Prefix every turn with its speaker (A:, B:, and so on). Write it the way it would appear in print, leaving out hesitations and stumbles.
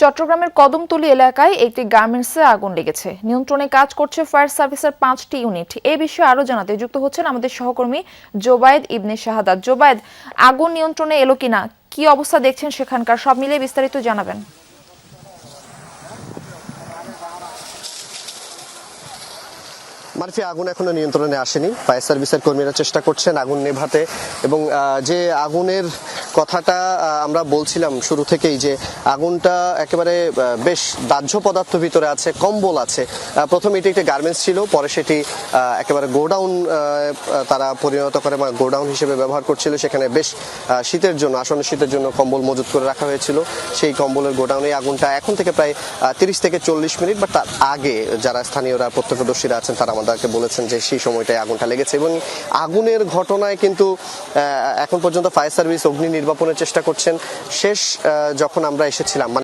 A: চট্টগ্রামের কদমতলী এলাকায় একটি গার্মেন্টসে আগুন লেগেছে। নিয়ন্ত্রণে কাজ করছে ফায়ার সার্ভিসের 5টি ইউনিট। এই বিষয়ে আরো জানাতে যুক্ত হচ্ছেন আমাদের সহকর্মী জোবায়েদ ইবনে শাহাদাত। জোবায়েদ, আগুন নিয়ন্ত্রণে এলো কিনা, কি অবস্থা দেখছেন সেখানকার, সব মিলিয়ে বিস্তারিত জানাবেন।
B: মারফি, আগুন এখনো নিয়ন্ত্রণে আসেনি। ফায়ার সার্ভিসের কর্মীরা চেষ্টা করছেন আগুন নেভাতে, এবং যে আগুনের কথাটা আমরা বলছিলাম শুরু থেকেই, যে আগুনটা একেবারে বেশ দাহ্য পদার্থ ভিতরে আছে, কম্বল আছে। প্রথমে এটি একটি গার্মেন্টস ছিল, পরে সেটি একেবারে গোডাউন তারা পরিণত করে, গোডাউন হিসেবে ব্যবহার করছিল। সেখানে বেশ শীতের জন্য, আসন্ন শীতের জন্য কম্বল মজুত করে রাখা হয়েছিল। সেই কম্বলের গোডাউনে আগুনটা এখন থেকে প্রায় 30 থেকে 40 মিনিট বা তার আগে যারা স্থানীয়রা প্রত্যক্ষদর্শীরা আছেন তারা আমাদেরকে বলেছেন যে সেই সময়টায় আগুনটা লেগেছে। এবং আগুনের ঘটনায় কিন্তু এখন পর্যন্ত ফায়ার সার্ভিস অগ্নি নির্বাপনের চেষ্টা করছেন। শেষ যখন আমরা এসেছিলাম